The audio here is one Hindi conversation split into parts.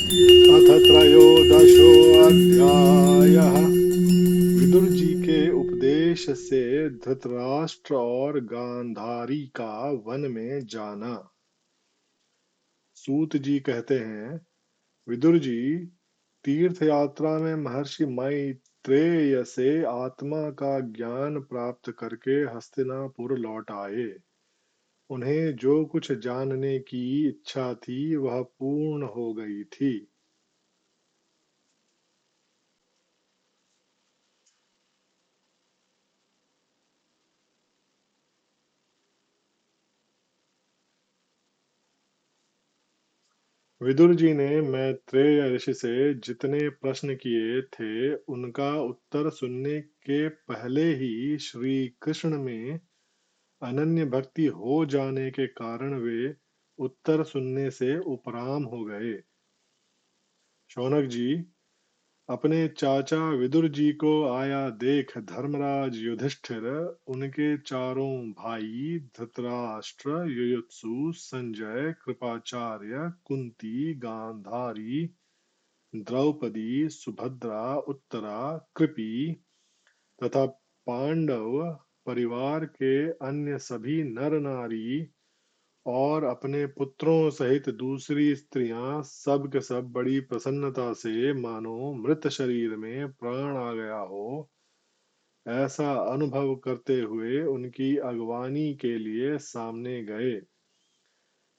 अथ त्रयोदशोऽध्यायः। विदुर जी के उपदेश से धृतराष्ट्र और गांधारी का वन में जाना। सूत जी कहते हैं, विदुर जी तीर्थ यात्रा में महर्षि मैत्रेय से आत्मा का ज्ञान प्राप्त करके हस्तिनापुर लौट आए। उन्हें जो कुछ जानने की इच्छा थी वह पूर्ण हो गई थी। विदुर जी ने मैत्रेय ऋषि से जितने प्रश्न किए थे उनका उत्तर सुनने के पहले ही श्री कृष्ण में अनन्य भक्ति हो जाने के कारण वे उत्तर सुनने से उपराम हो गए। शौनक जी अपने चाचा विदुर जी को आया देख धर्मराज युधिष्ठिर, उनके चारों भाई धृतराष्ट्र, युयुत्सु, संजय, कृपाचार्य, कुंती, गांधारी, द्रौपदी, सुभद्रा, उत्तरा, कृपि तथा पांडव परिवार के अन्य सभी नर नारी और अपने पुत्रों सहित दूसरी स्त्रियां सब के सब बड़ी प्रसन्नता से मानो मृत शरीर में प्राण आ गया हो ऐसा अनुभव करते हुए उनकी अगवानी के लिए सामने गए।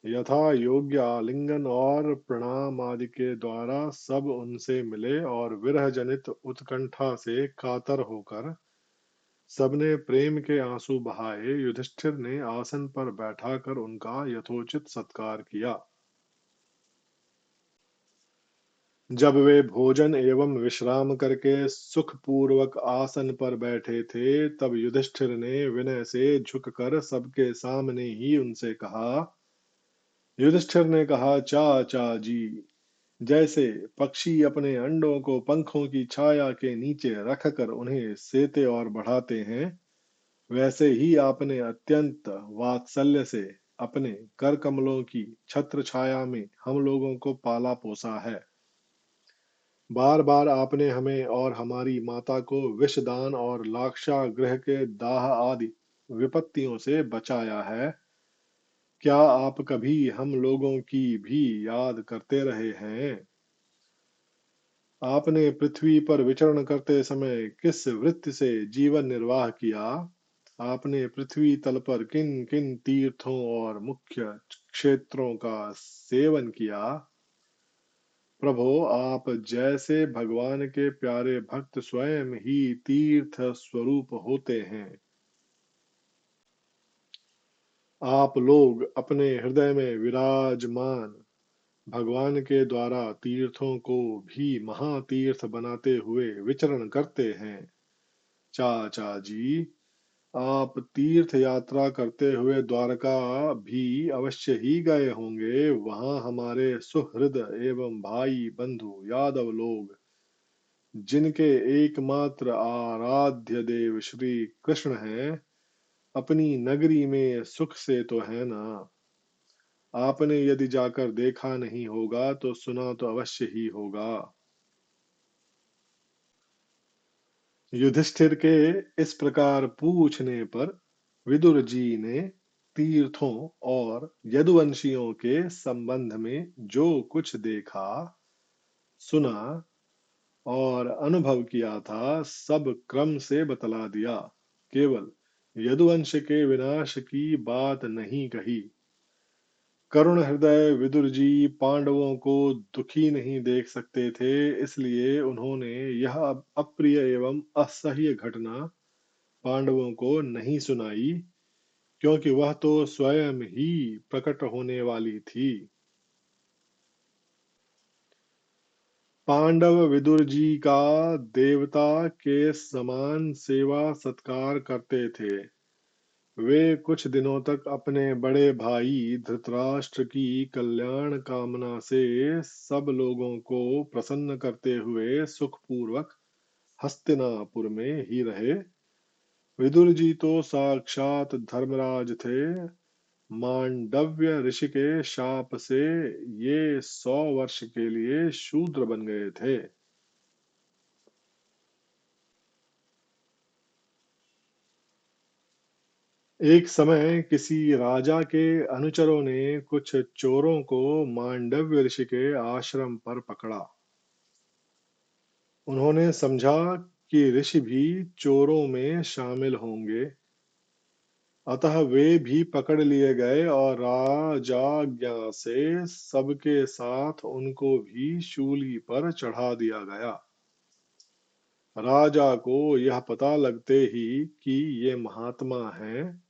यथा योग्य आलिंगन और प्रणाम आदि के द्वारा सब उनसे मिले और विरह जनित उत्कंठा से कातर होकर सबने प्रेम के आंसू बहाए। युधिष्ठिर ने आसन पर बैठाकर उनका यथोचित सत्कार किया। जब वे भोजन एवं विश्राम करके सुख पूर्वक आसन पर बैठे थे तब युधिष्ठिर ने विनय से झुककर सबके सामने ही उनसे कहा। युधिष्ठिर ने कहा, चाचा जी, जैसे पक्षी अपने अंडों को पंखों की छाया के नीचे रखकर उन्हें सेते और बढ़ाते हैं, वैसे ही आपने अत्यंत वात्सल्य से अपने कर कमलों की छत्र छाया में हम लोगों को पाला पोसा है। बार बार आपने हमें और हमारी माता को विषदान और लाक्षागृह के दाह आदि विपत्तियों से बचाया है। क्या आप कभी हम लोगों की भी याद करते रहे हैं? आपने पृथ्वी पर विचरण करते समय किस वृत्ति से जीवन निर्वाह किया? आपने पृथ्वी तल पर किन किन तीर्थों और मुख्य क्षेत्रों का सेवन किया? प्रभो, आप जैसे भगवान के प्यारे भक्त स्वयं ही तीर्थ स्वरूप होते हैं। आप लोग अपने हृदय में विराजमान भगवान के द्वारा तीर्थों को भी महातीर्थ बनाते हुए विचरण करते हैं। चाचा जी, आप तीर्थ यात्रा करते हुए द्वारका भी अवश्य ही गए होंगे। वहां हमारे सुहृद एवं भाई बंधु यादव लोग, जिनके एकमात्र आराध्य देव श्री कृष्ण हैं, अपनी नगरी में सुख से तो है ना? आपने यदि जाकर देखा नहीं होगा तो सुना तो अवश्य ही होगा। युधिष्ठिर के इस प्रकार पूछने पर विदुर जी ने तीर्थों और यदुवंशियों के संबंध में जो कुछ देखा, सुना और अनुभव किया था सब क्रम से बतला दिया। केवल यदुवंश के विनाश की बात नहीं कही। करुण हृदय विदुर जी पांडवों को दुखी नहीं देख सकते थे, इसलिए उन्होंने यह अप्रिय एवं असह्य घटना पांडवों को नहीं सुनाई, क्योंकि वह तो स्वयं ही प्रकट होने वाली थी। पांडव विदुर जी का देवता के समान सेवा सत्कार करते थे। वे कुछ दिनों तक अपने बड़े भाई धृतराष्ट्र की कल्याण कामना से सब लोगों को प्रसन्न करते हुए सुखपूर्वक हस्तिनापुर में ही रहे। विदुर जी तो साक्षात धर्मराज थे। मांडव्य ऋषि के शाप से ये 100 वर्ष के लिए शूद्र बन गए थे। एक समय किसी राजा के अनुचरों ने कुछ चोरों को मांडव्य ऋषि के आश्रम पर पकड़ा। उन्होंने समझा कि ऋषि भी चोरों में शामिल होंगे, अतः वे भी पकड़ लिए गए और राजाज्ञा से सबके साथ उनको भी शूली पर चढ़ा दिया गया। राजा को यह पता लगते ही कि ये महात्मा हैं,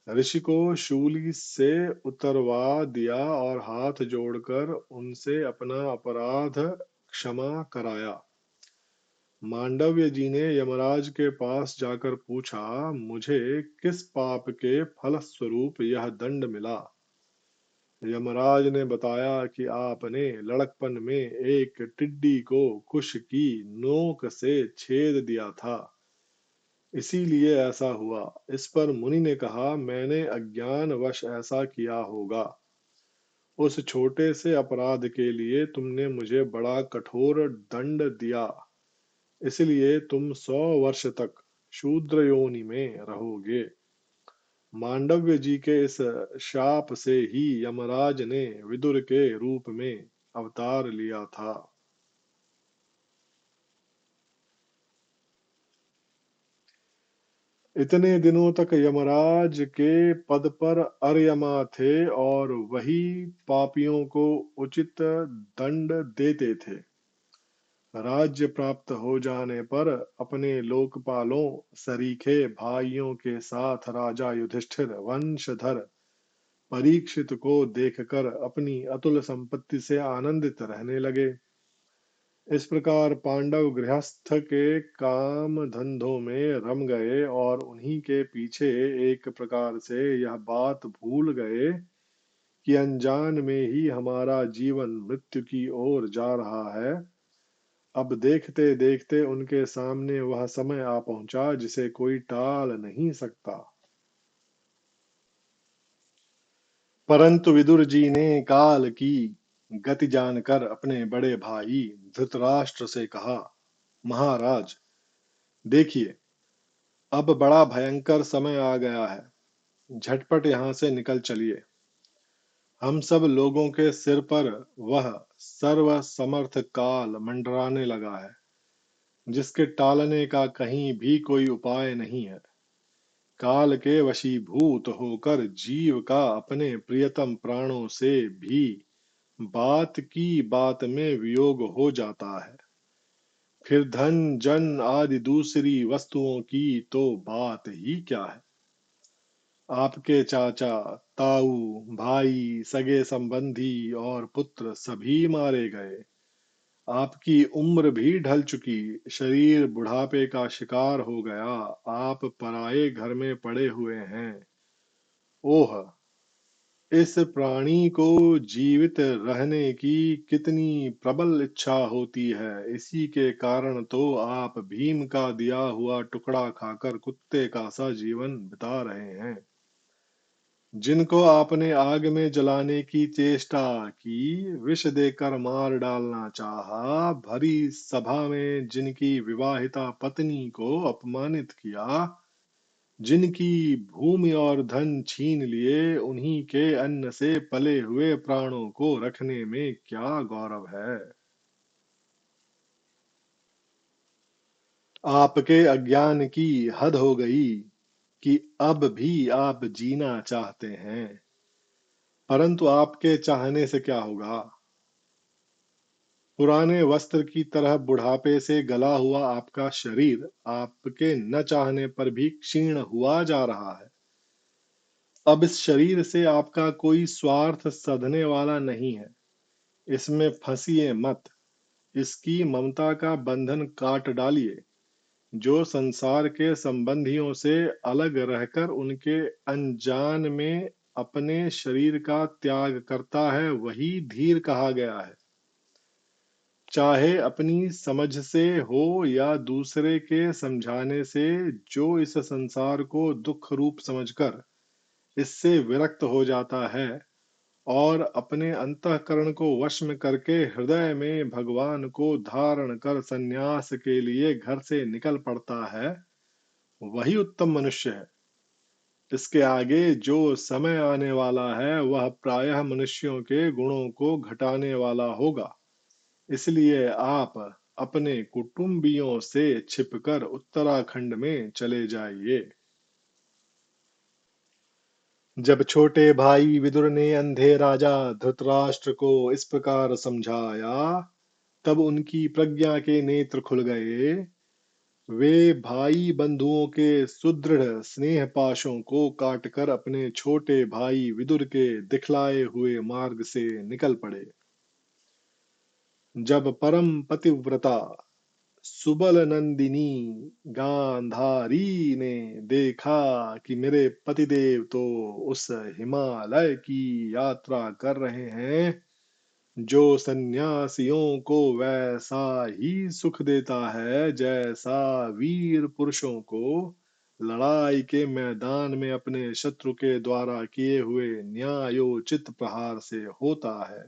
ऋषि को शूली से उतरवा दिया और हाथ जोड़कर उनसे अपना अपराध क्षमा कराया। मांडव्य जी ने यमराज के पास जाकर पूछा, मुझे किस पाप के फल स्वरूप यह दंड मिला? यमराज ने बताया कि आपने लड़कपन में एक टिड्डी को कुश की नोक से छेद दिया था, इसीलिए ऐसा हुआ। इस पर मुनि ने कहा, मैंने अज्ञानवश ऐसा किया होगा। उस छोटे से अपराध के लिए तुमने मुझे बड़ा कठोर दंड दिया, इसलिए तुम 100 वर्ष तक शूद्र योनि में रहोगे। मांडव्य जी के इस शाप से ही यमराज ने विदुर के रूप में अवतार लिया था। इतने दिनों तक यमराज के पद पर अर्यमा थे और वही पापियों को उचित दंड देते थे। राज्य प्राप्त हो जाने पर अपने लोकपालों सरीखे भाइयों के साथ राजा युधिष्ठिर वंशधर परीक्षित को देखकर अपनी अतुल संपत्ति से आनंदित रहने लगे। इस प्रकार पांडव गृहस्थ के काम धंधों में रम गए और उन्हीं के पीछे एक प्रकार से यह बात भूल गए कि अनजान में ही हमारा जीवन मृत्यु की ओर जा रहा है। अब देखते देखते उनके सामने वह समय आ पहुंचा जिसे कोई टाल नहीं सकता। परंतु विदुर जी ने काल की गति जानकर अपने बड़े भाई धृतराष्ट्र से कहा, महाराज देखिए, अब बड़ा भयंकर समय आ गया है, झटपट यहाँ से निकल चलिए। हम सब लोगों के सिर पर वह सर्व समर्थ काल मंडराने लगा है, जिसके टालने का कहीं भी कोई उपाय नहीं है। काल के वशीभूत होकर जीव का अपने प्रियतम प्राणों से भी बात की बात में वियोग हो जाता है। फिर धन जन आदि दूसरी वस्तुओं की तो बात ही क्या है। आपके चाचा, ताऊ, भाई, सगे संबंधी और पुत्र सभी मारे गए। आपकी उम्र भी ढल चुकी, शरीर बुढ़ापे का शिकार हो गया, आप पराये घर में पड़े हुए हैं। ओह, इस प्राणी को जीवित रहने की कितनी प्रबल इच्छा होती है, इसी के कारण तो आप भीम का दिया हुआ टुकड़ा खाकर कुत्ते का सा जीवन बिता रहे हैं। जिनको आपने आग में जलाने की चेष्टा की, विष देकर मार डालना चाहा, भरी सभा में जिनकी विवाहिता पत्नी को अपमानित किया, जिनकी भूमि और धन छीन लिए, उन्हीं के अन्न से पले हुए प्राणों को रखने में क्या गौरव है। आपके अज्ञान की हद हो गई कि अब भी आप जीना चाहते हैं, परंतु आपके चाहने से क्या होगा। पुराने वस्त्र की तरह बुढ़ापे से गला हुआ आपका शरीर आपके न चाहने पर भी क्षीण हुआ जा रहा है। अब इस शरीर से आपका कोई स्वार्थ सधने वाला नहीं है, इसमें फंसिए मत। इसकी ममता का बंधन काट डालिए। जो संसार के संबंधियों से अलग रहकर उनके अनजान में अपने शरीर का त्याग करता है, वही धीर कहा गया है। चाहे अपनी समझ से हो या दूसरे के समझाने से, जो इस संसार को दुख रूप समझकर इससे विरक्त हो जाता है और अपने अंतःकरण को वश में करके हृदय में भगवान को धारण कर संन्यास के लिए घर से निकल पड़ता है, वही उत्तम मनुष्य है। इसके आगे जो समय आने वाला है वह प्रायः मनुष्यों के गुणों को घटाने वाला होगा। इसलिए आप अपने कुटुंबियों से छिपकर उत्तराखंड में चले जाइए। जब छोटे भाई विदुर ने अंधे राजा धृतराष्ट्र को इस प्रकार समझाया, तब उनकी प्रज्ञा के नेत्र खुल गए। वे भाई बंधुओं के सुदृढ़ स्नेह पाशों को काटकर अपने छोटे भाई विदुर के दिखलाए हुए मार्ग से निकल पड़े। जब परम पतिव्रता सुबल नंदिनी गांधारी ने देखा कि मेरे पतिदेव तो उस हिमालय की यात्रा कर रहे हैं जो सन्यासियों को वैसा ही सुख देता है जैसा वीर पुरुषों को लड़ाई के मैदान में अपने शत्रु के द्वारा किए हुए न्यायोचित प्रहार से होता है,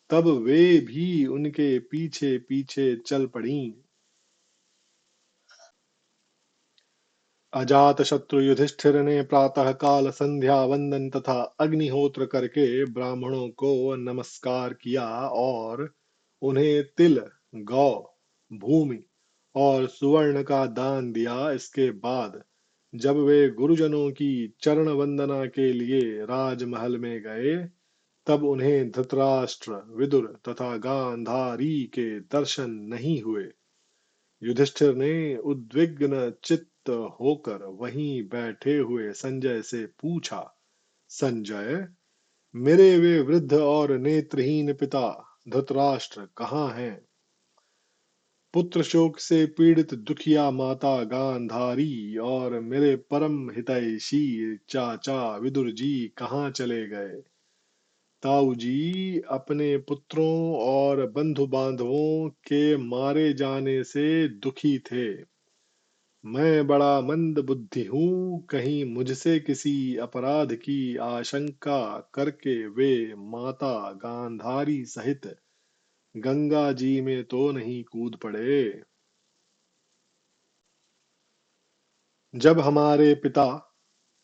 तब वे भी उनके पीछे पीछे चल पड़ी। अजात शत्रु युधिष्ठिर ने प्रातः काल संध्या वंदन तथा अग्निहोत्र करके ब्राह्मणों को नमस्कार किया और उन्हें तिल, गौ, भूमि और सुवर्ण का दान दिया। इसके बाद जब वे गुरुजनों की चरण वंदना के लिए राजमहल में गए, तब उन्हें धृतराष्ट्र, विदुर तथा गांधारी के दर्शन नहीं हुए। युधिष्ठिर ने उद्विग्न चित्त होकर वहीं बैठे हुए संजय से पूछा, संजय, मेरे वे वृद्ध और नेत्रहीन पिता धृतराष्ट्र कहाँ हैं? पुत्र शोक से पीड़ित दुखिया माता गांधारी और मेरे परम हितैषी चाचा विदुर जी कहाँ चले गए? ताऊ जी अपने पुत्रों और बंधु बांधवों के मारे जाने से दुखी थे। मैं बड़ा मंद बुद्धि हूँ, कहीं मुझसे किसी अपराध की आशंका करके वे माता गांधारी सहित गंगा जी में तो नहीं कूद पड़े। जब हमारे पिता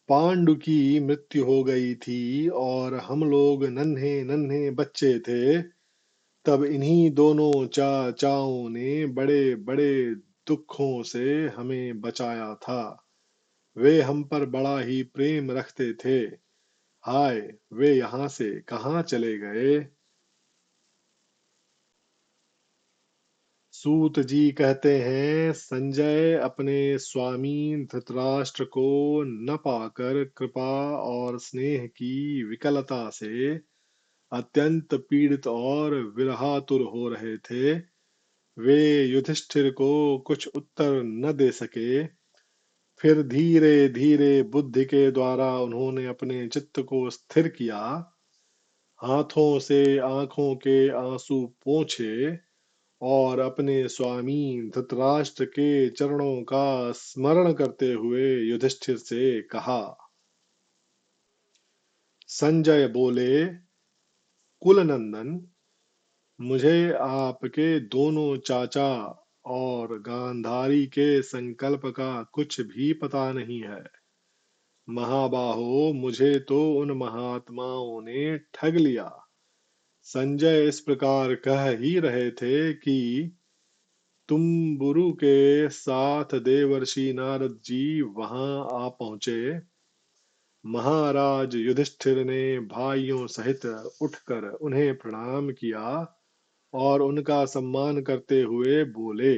पांडु की मृत्यु हो गई थी और हम लोग नन्हे नन्हे बच्चे थे, तब इन्हीं दोनों चाचाओं ने बड़े बड़े दुखों से हमें बचाया था। वे हम पर बड़ा ही प्रेम रखते थे। हाय, वे यहाँ से कहाँ चले गए? सूत जी कहते हैं, संजय अपने स्वामी धृतराष्ट्र को न पाकर कृपा और स्नेह की विकलता से अत्यंत पीड़ित और विरहातुर हो रहे थे। वे युधिष्ठिर को कुछ उत्तर न दे सके। फिर धीरे धीरे बुद्धि के द्वारा उन्होंने अपने चित्त को स्थिर किया, हाथों से आंखों के आंसू पोंछे और अपने स्वामी धृतराष्ट्र के चरणों का स्मरण करते हुए युधिष्ठिर से कहा। संजय बोले, कुलनंदन, मुझे आपके दोनों चाचा और गांधारी के संकल्प का कुछ भी पता नहीं है। महाबाहो, मुझे तो उन महात्माओं ने ठग लिया। संजय इस प्रकार कह ही रहे थे कि तुम्बुरु के साथ देवर्षि नारद जी वहां आ पहुंचे। महाराज युधिष्ठिर ने भाइयों सहित उठकर उन्हें प्रणाम किया और उनका सम्मान करते हुए बोले।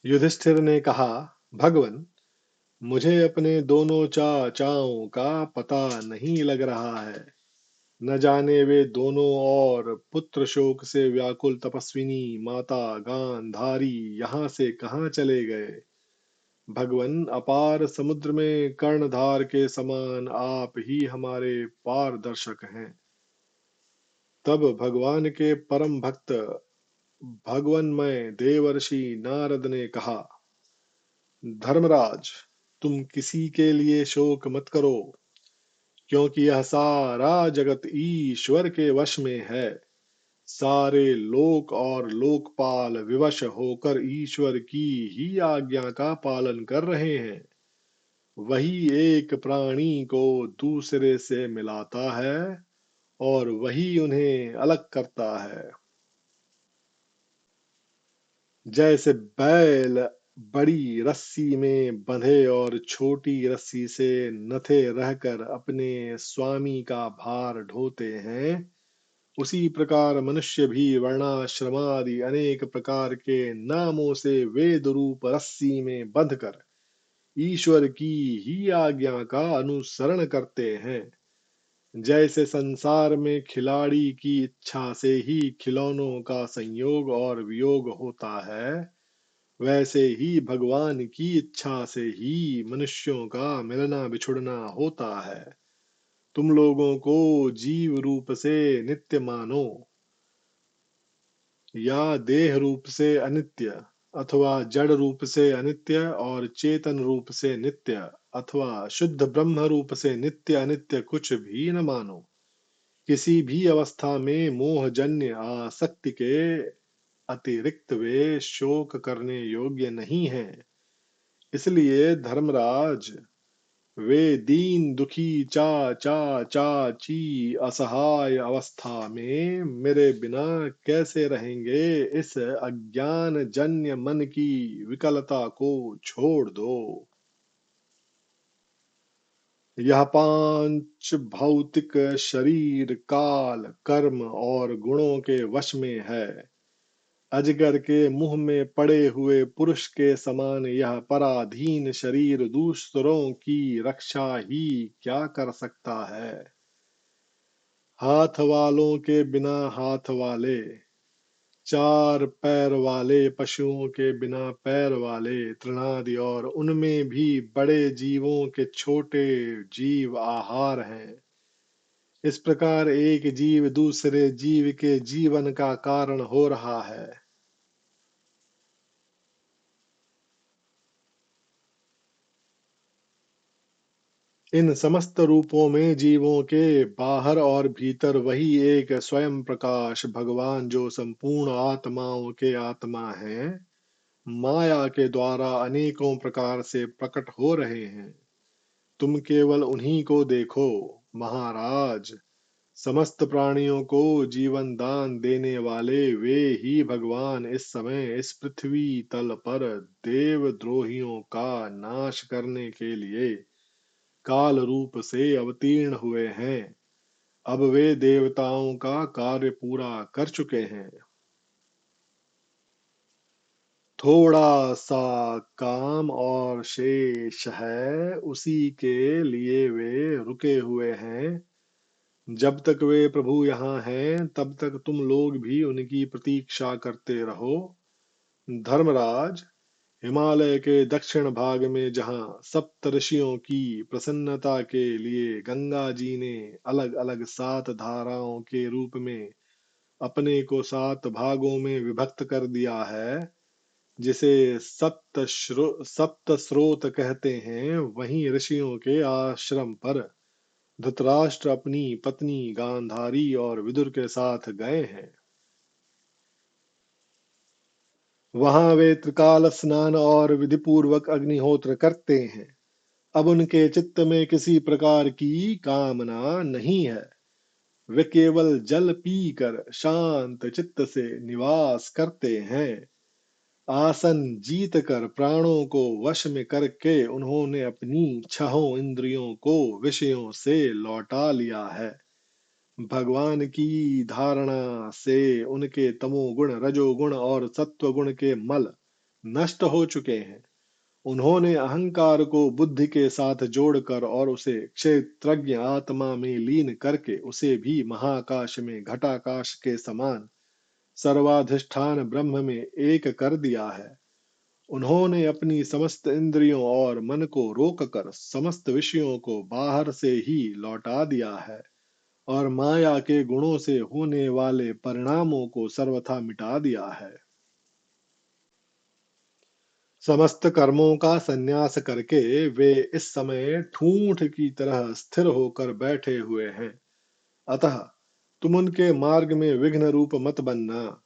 युधिष्ठिर ने कहा, भगवन, मुझे अपने दोनों चाचाओं का पता नहीं लग रहा है। न जाने वे दोनों और पुत्र शोक से व्याकुल तपस्विनी माता गांधारी यहाँ से कहाँ चले गए? भगवन, अपार समुद्र में कर्णधार के समान आप ही हमारे पारदर्शक हैं। तब भगवान के परम भक्त भगवन्मय देवर्षि नारद ने कहा, धर्मराज, तुम किसी के लिए शोक मत करो, क्योंकि यह सारा जगत ईश्वर के वश में है। सारे लोक और लोकपाल विवश होकर ईश्वर की ही आज्ञा का पालन कर रहे हैं। वही एक प्राणी को दूसरे से मिलाता है और वही उन्हें अलग करता है। जैसे बैल बड़ी रस्सी में बंधे और छोटी रस्सी से नथे रहकर अपने स्वामी का भार ढोते हैं, उसी प्रकार मनुष्य भी वर्णाश्रमादि अनेक प्रकार के नामों से वेद रूप रस्सी में बंधकर ईश्वर की ही आज्ञा का अनुसरण करते हैं। जैसे संसार में खिलाड़ी की इच्छा से ही खिलौनों का संयोग और वियोग होता है, वैसे ही भगवान की इच्छा से ही मनुष्यों का मिलना बिछुड़ना होता है। तुम लोगों को जीव रूप से नित्य मानो, या देह रूप से अनित्य, अथवा जड़ रूप से अनित्य और चेतन रूप से नित्य, अथवा शुद्ध ब्रह्म रूप से नित्य अनित्य कुछ भी न मानो। किसी भी अवस्था में मोहजन्य आसक्ति के अतिरिक्त वे शोक करने योग्य नहीं है। इसलिए धर्मराज, वे दीन दुखी चाची असहाय अवस्था में मेरे बिना कैसे रहेंगे, इस अज्ञान जन्य मन की विकलता को छोड़ दो। यह पांच भौतिक शरीर काल कर्म और गुणों के वश में है। अजगर के मुंह में पड़े हुए पुरुष के समान यह पराधीन शरीर दूसरों की रक्षा ही क्या कर सकता है। हाथ वालों के बिना हाथ वाले, चार पैर वाले पशुओं के बिना पैर वाले तृणादि और उनमें भी बड़े जीवों के छोटे जीव आहार हैं। इस प्रकार एक जीव दूसरे जीव के जीवन का कारण हो रहा है। इन समस्त रूपों में जीवों के बाहर और भीतर वही एक स्वयं प्रकाश भगवान, जो संपूर्ण आत्माओं के आत्मा हैं, माया के द्वारा अनेकों प्रकार से प्रकट हो रहे हैं। तुम केवल उन्हीं को देखो महाराज। समस्त प्राणियों को जीवन दान देने वाले वे ही भगवान इस समय इस पृथ्वी तल पर देवद्रोहियों का नाश करने के लिए काल रूप से अवतीर्ण हुए हैं। अब वे देवताओं का कार्य पूरा कर चुके हैं। थोड़ा सा काम और शेष है, उसी के लिए वे रुके हुए हैं। जब तक वे प्रभु यहाँ हैं, तब तक तुम लोग भी उनकी प्रतीक्षा करते रहो। धर्मराज, हिमालय के दक्षिण भाग में जहाँ सप्त ऋषियों की प्रसन्नता के लिए गंगा जी ने अलग अलग 7 धाराओं के रूप में अपने को 7 भागों में विभक्त कर दिया है, जिसे सप्त स्रोत कहते हैं, वहीं ऋषियों के आश्रम पर धृतराष्ट्र अपनी पत्नी गांधारी और विदुर के साथ गए हैं। वहां वे त्रिकाल स्नान और विधिपूर्वक अग्निहोत्र करते हैं। अब उनके चित्त में किसी प्रकार की कामना नहीं है। वे केवल जल पीकर शांत चित्त से निवास करते हैं। आसन जीत कर प्राणों को वश में करके उन्होंने अपनी छहों इंद्रियों को विषयों से लौटा लिया है। भगवान की धारणा से उनके तमोगुण रजोगुण और सत्वगुण के मल नष्ट हो चुके हैं। उन्होंने अहंकार को बुद्धि के साथ जोड़कर और उसे क्षेत्रज्ञ आत्मा में लीन करके उसे भी महाकाश में घटाकाश के समान सर्वाधिष्ठान ब्रह्म में एक कर दिया है। उन्होंने अपनी समस्त इंद्रियों और मन को रोककर समस्त विषयों को बाहर से ही लौटा दिया है और माया के गुणों से होने वाले परिणामों को सर्वथा मिटा दिया है। समस्त कर्मों का संन्यास करके वे इस समय ठूंठ की तरह स्थिर होकर बैठे हुए हैं। अतः तुम उनके मार्ग में विघ्न रूप मत बनना।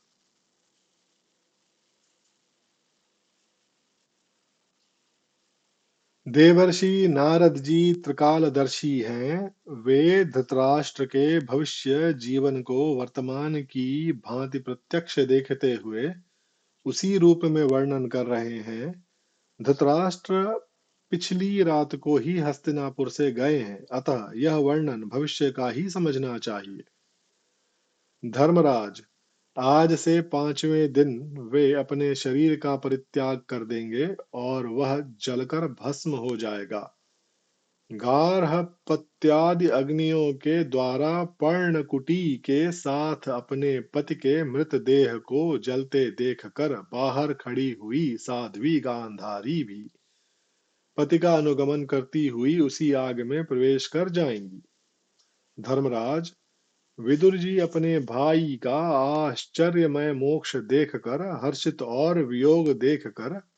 देवर्षि नारद जी त्रिकालदर्शी हैं। वे धृतराष्ट्र के भविष्य जीवन को वर्तमान की भांति प्रत्यक्ष देखते हुए उसी रूप में वर्णन कर रहे हैं। धृतराष्ट्र पिछली रात को ही हस्तिनापुर से गए हैं, अतः यह वर्णन भविष्य का ही समझना चाहिए। धर्मराज, आज से 5वें दिन वे अपने शरीर का परित्याग कर देंगे और वह जलकर भस्म हो जाएगा। गार्हपत्यादि अग्नियों के द्वारा पर्णकुटी के साथ अपने पति के मृतदेह को जलते देखकर बाहर खड़ी हुई साध्वी गांधारी भी पति का अनुगमन करती हुई उसी आग में प्रवेश कर जाएंगी। धर्मराज, विदुर जी अपने भाई का आश्चर्यमय मोक्ष देखकर हर्षित और वियोग देखकर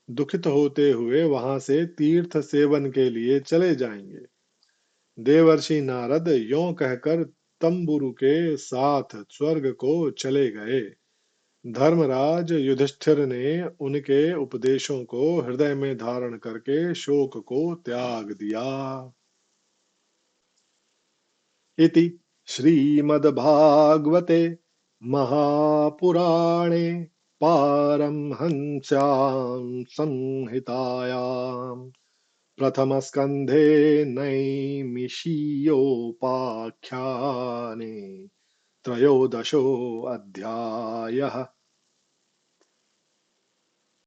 दुखित होते हुए वहां से तीर्थ सेवन के लिए चले जाएंगे। देवर्षि नारद यों कहकर तंबुरु के साथ स्वर्ग को चले गए। धर्मराज युधिष्ठिर ने उनके उपदेशों को हृदय में धारण करके शोक को त्याग दिया। इति श्रीमद्भागवते महापुराणे पारमहंस्यां संहितायां प्रथमस्कन्धे नैमिषीयोपाख्याने त्रयोदशोऽध्यायः।